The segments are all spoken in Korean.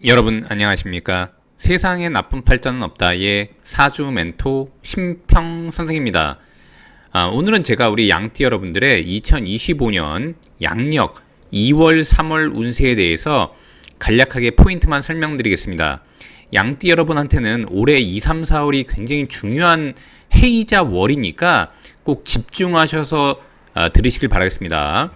여러분 안녕하십니까? 세상에 나쁜 팔자는 없다의 사주 멘토 심평 선생입니다. 오늘은 제가 우리 양띠 여러분들의 2025년 양력 2월 3월 운세에 대해서 간략하게 포인트만 설명드리겠습니다. 양띠 여러분한테는 올해 2, 3, 4월이 굉장히 중요한 해이자 월이니까 꼭 집중하셔서 들으시길 바라겠습니다.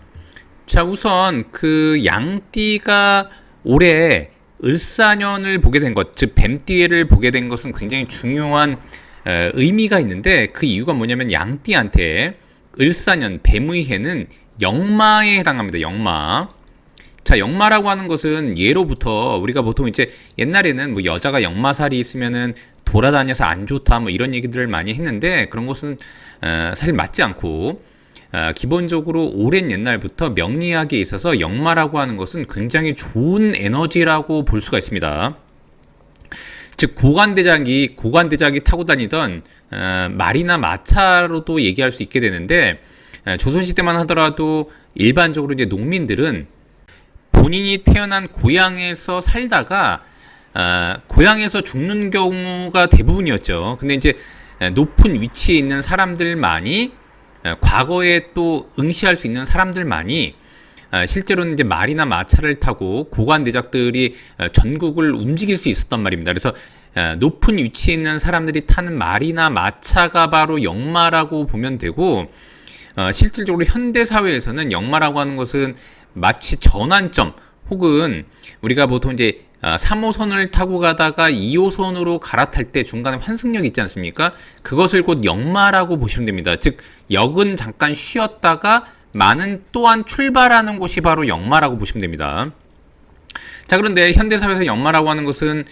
자, 우선 그 양띠가 올해 을사년을 보게 된 것, 즉 뱀띠해를 보게 된 것은 굉장히 중요한 의미가 있는데, 그 이유가 뭐냐면 양띠한테 을사년 뱀의 해는 역마에 해당합니다. 역마. 자, 역마라고 하는 것은 예로부터 우리가 보통 이제 옛날에는 뭐 여자가 역마살이 있으면은 돌아다녀서 안 좋다 뭐 이런 얘기들을 많이 했는데, 그런 것은 사실 맞지 않고, 기본적으로 오랜 옛날부터 명리학에 있어서 역마라고 하는 것은 굉장히 좋은 에너지라고 볼 수가 있습니다. 즉 고관대작이 타고 다니던 말이나 마차로도 얘기할 수 있게 되는데, 조선시대만 하더라도 일반적으로 이제 농민들은 본인이 태어난 고향에서 살다가 고향에서 죽는 경우가 대부분이었죠. 근데 이제 높은 위치에 있는 사람들만이, 과거에 또 응시할 수 있는 사람들만이 실제로는 이제 말이나 마차를 타고 고관대작들이 전국을 움직일 수 있었단 말입니다. 그래서 높은 위치에 있는 사람들이 타는 말이나 마차가 바로 역마라고 보면 되고, 실질적으로 현대사회에서는 역마라고 하는 것은 마치 전환점, 혹은 우리가 보통 이제 3호선을 타고 가다가 2호선으로 갈아탈 때 중간에 환승역이 있지 않습니까? 그것을 곧 역마라고 보시면 됩니다. 즉 역은 잠깐 쉬었다가 마는 또한 출발하는 곳이 바로 역마라고 보시면 됩니다. 자, 그런데 현대사회에서 역마라고 하는 것은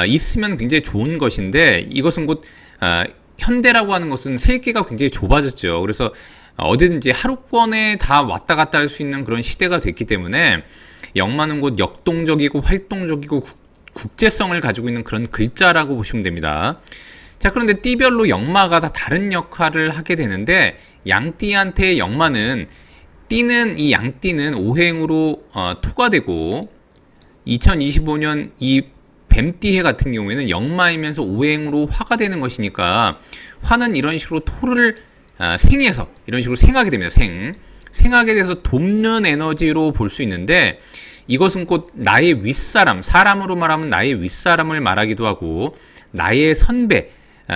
있으면 굉장히 좋은 것인데, 이것은 곧 현대라고 하는 것은 세계가 굉장히 좁아졌죠. 그래서 어디든지 하루권에 다 왔다 갔다 할 수 있는 그런 시대가 됐기 때문에 역마는 곧 역동적이고 활동적이고 국제성을 가지고 있는 그런 글자라고 보시면 됩니다. 자, 그런데 띠별로 역마가 다 다른 역할을 하게 되는데, 양띠한테의 역마는, 이 양띠는 오행으로 토가 되고, 2025년 이 뱀띠해 같은 경우에는 역마이면서 오행으로 화가 되는 것이니까, 화는 이런 식으로 토를 생해서 이런 식으로 생하게 됩니다. 생하게 돼서 돕는 에너지로 볼 수 있는데, 이것은 곧 나의 윗사람, 사람으로 말하면 나의 윗사람을 말하기도 하고, 나의 선배,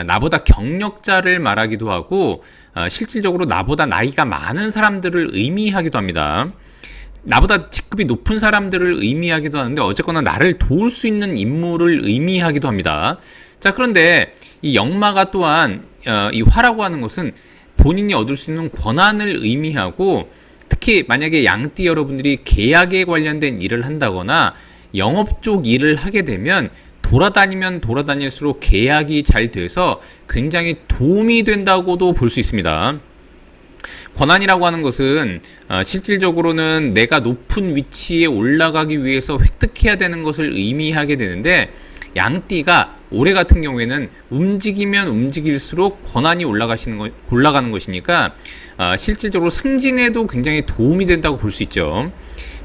나보다 경력자를 말하기도 하고, 실질적으로 나보다 나이가 많은 사람들을 의미하기도 합니다. 나보다 직급이 높은 사람들을 의미하기도 하는데, 어쨌거나 나를 도울 수 있는 인물을 의미하기도 합니다. 자, 그런데 이 역마가 또한 이 화라고 하는 것은 본인이 얻을 수 있는 권한을 의미하고, 특히 만약에 양띠 여러분들이 계약에 관련된 일을 한다거나 영업 쪽 일을 하게 되면 돌아다니면 돌아다닐수록 계약이 잘 돼서 굉장히 도움이 된다고도 볼 수 있습니다. 권한이라고 하는 것은 실질적으로는 내가 높은 위치에 올라가기 위해서 획득해야 되는 것을 의미하게 되는데, 양띠가 올해 같은 경우에는 움직이면 움직일수록 권한이 올라가는 것이니까 실질적으로 승진에도 굉장히 도움이 된다고 볼 수 있죠.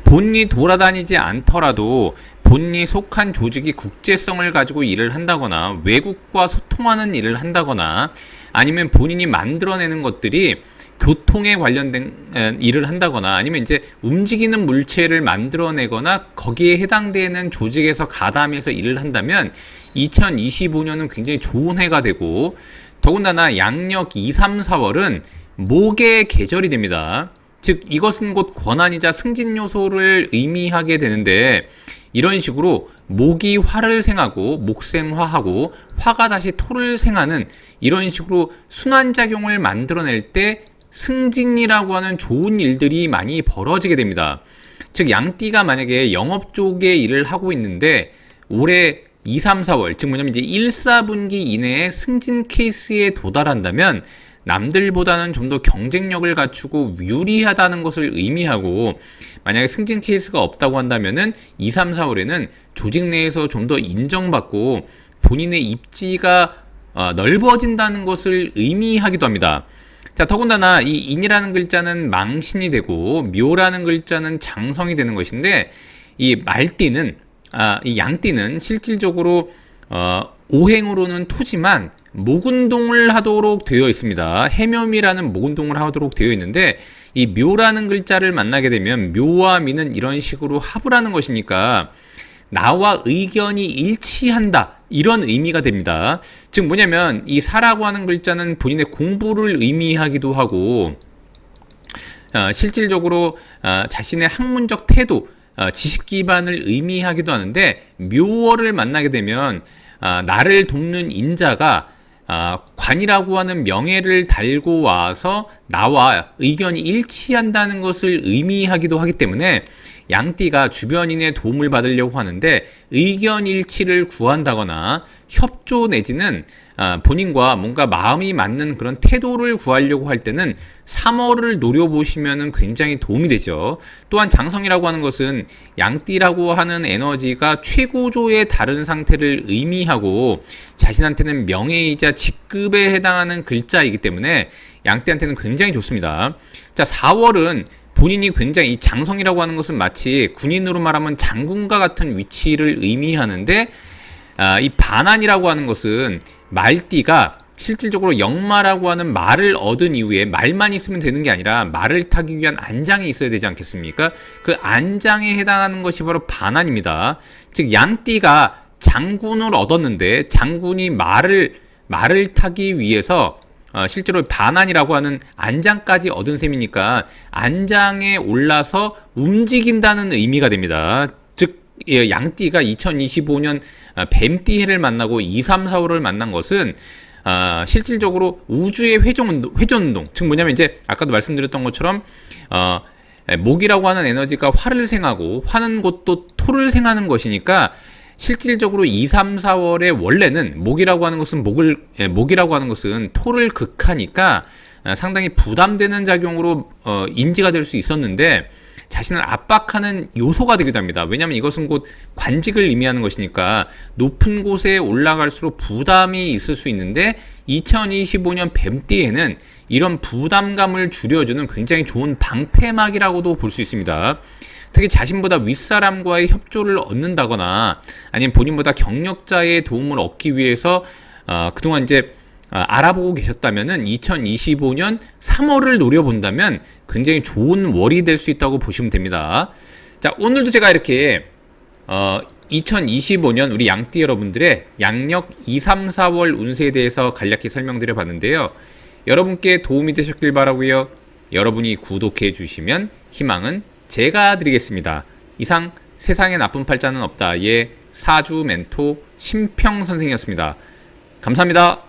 본인이 돌아다니지 않더라도 본인이 속한 조직이 국제성을 가지고 일을 한다거나 외국과 소통하는 일을 한다거나, 아니면 본인이 만들어내는 것들이 교통에 관련된 일을 한다거나, 아니면 이제 움직이는 물체를 만들어내거나 거기에 해당되는 조직에서 가담해서 일을 한다면 2025년은 굉장히 좋은 해가 되고, 더군다나 양력 2, 3, 4월은 목의 계절이 됩니다. 즉 이것은 곧 권한이자 승진 요소를 의미하게 되는데, 이런 식으로 목이 화를 생하고 목생화하고 화가 다시 토를 생하는 이런 식으로 순환작용을 만들어낼 때 승진이라고 하는 좋은 일들이 많이 벌어지게 됩니다. 즉 양띠가 만약에 영업 쪽에 일을 하고 있는데 올해 2, 3, 4월, 즉 뭐냐면 이제 1, 4분기 이내에 승진 케이스에 도달한다면 남들보다는 좀 더 경쟁력을 갖추고 유리하다는 것을 의미하고, 만약에 승진 케이스가 없다고 한다면은 2, 3, 4월에는 조직 내에서 좀 더 인정받고 본인의 입지가 넓어진다는 것을 의미하기도 합니다. 자, 더군다나 이 인이라는 글자는 망신이 되고 묘라는 글자는 장성이 되는 것인데, 이 말띠는 이 양띠는 실질적으로 오행으로는 토지만 목운동을 하도록 되어 있습니다. 해묘미라는 목운동을 하도록 되어 있는데 이 묘라는 글자를 만나게 되면 묘와 미는 이런 식으로 합을 하는 것이니까 나와 의견이 일치한다 이런 의미가 됩니다. 즉 뭐냐면 이 사라고 하는 글자는 본인의 공부를 의미하기도 하고 실질적으로 자신의 학문적 태도 지식 기반을 의미하기도 하는데 묘월을 만나게 되면 나를 돕는 인자가 관이라고 하는 명예를 달고 와서 나와 의견이 일치한다는 것을 의미하기도 하기 때문에 양띠가 주변인의 도움을 받으려고 하는데 의견 일치를 구한다거나 협조 내지는 본인과 뭔가 마음이 맞는 그런 태도를 구하려고 할 때는 3월을 노려보시면 굉장히 도움이 되죠. 또한 장성이라고 하는 것은 양띠라고 하는 에너지가 최고조에 다른 상태를 의미하고 자신한테는 명예이자 직급에 해당하는 글자이기 때문에 양띠한테는 굉장히 좋습니다. 자, 4월은 본인이 굉장히 이 장성이라고 하는 것은 마치 군인으로 말하면 장군과 같은 위치를 의미하는데 이 반환이라고 하는 것은 말띠가 실질적으로 역마라고 하는 말을 얻은 이후에 말만 있으면 되는 게 아니라 말을 타기 위한 안장이 있어야 되지 않겠습니까? 그 안장에 해당하는 것이 바로 반환입니다. 즉 양띠가 장군을 얻었는데 장군이 말을 타기 위해서 실제로 반환이라고 하는 안장까지 얻은 셈이니까 안장에 올라서 움직인다는 의미가 됩니다. 즉 양띠가 2025년 뱀띠해를 만나고 2, 3, 4월을 만난 것은 실질적으로 우주의 회전운동, 즉 뭐냐면 이제 아까도 말씀드렸던 것처럼 목이라고 하는 에너지가 화를 생하고 화는 곳도 토를 생하는 것이니까 실질적으로 2, 3, 4월에 원래는 목이라고 하는 것은 토를 극하니까 상당히 부담되는 작용으로 인지가 될 수 있었는데 자신을 압박하는 요소가 되기도 합니다. 왜냐하면 이것은 곧 관직을 의미하는 것이니까 높은 곳에 올라갈수록 부담이 있을 수 있는데 2025년 뱀띠에는 이런 부담감을 줄여주는 굉장히 좋은 방패막이라고도 볼 수 있습니다. 특히 자신보다 윗사람과의 협조를 얻는다거나 아니면 본인보다 경력자의 도움을 얻기 위해서 그동안 이제 알아보고 계셨다면은 2025년 3월을 노려본다면 굉장히 좋은 월이 될 수 있다고 보시면 됩니다. 자, 오늘도 제가 이렇게 2025년 우리 양띠 여러분들의 양력 2, 3, 4월 운세에 대해서 간략히 설명드려 봤는데요. 여러분께 도움이 되셨길 바라고요. 여러분이 구독해 주시면 희망은 제가 드리겠습니다. 이상 세상에 나쁜 팔자는 없다의 사주 멘토 심평 선생이었습니다. 감사합니다.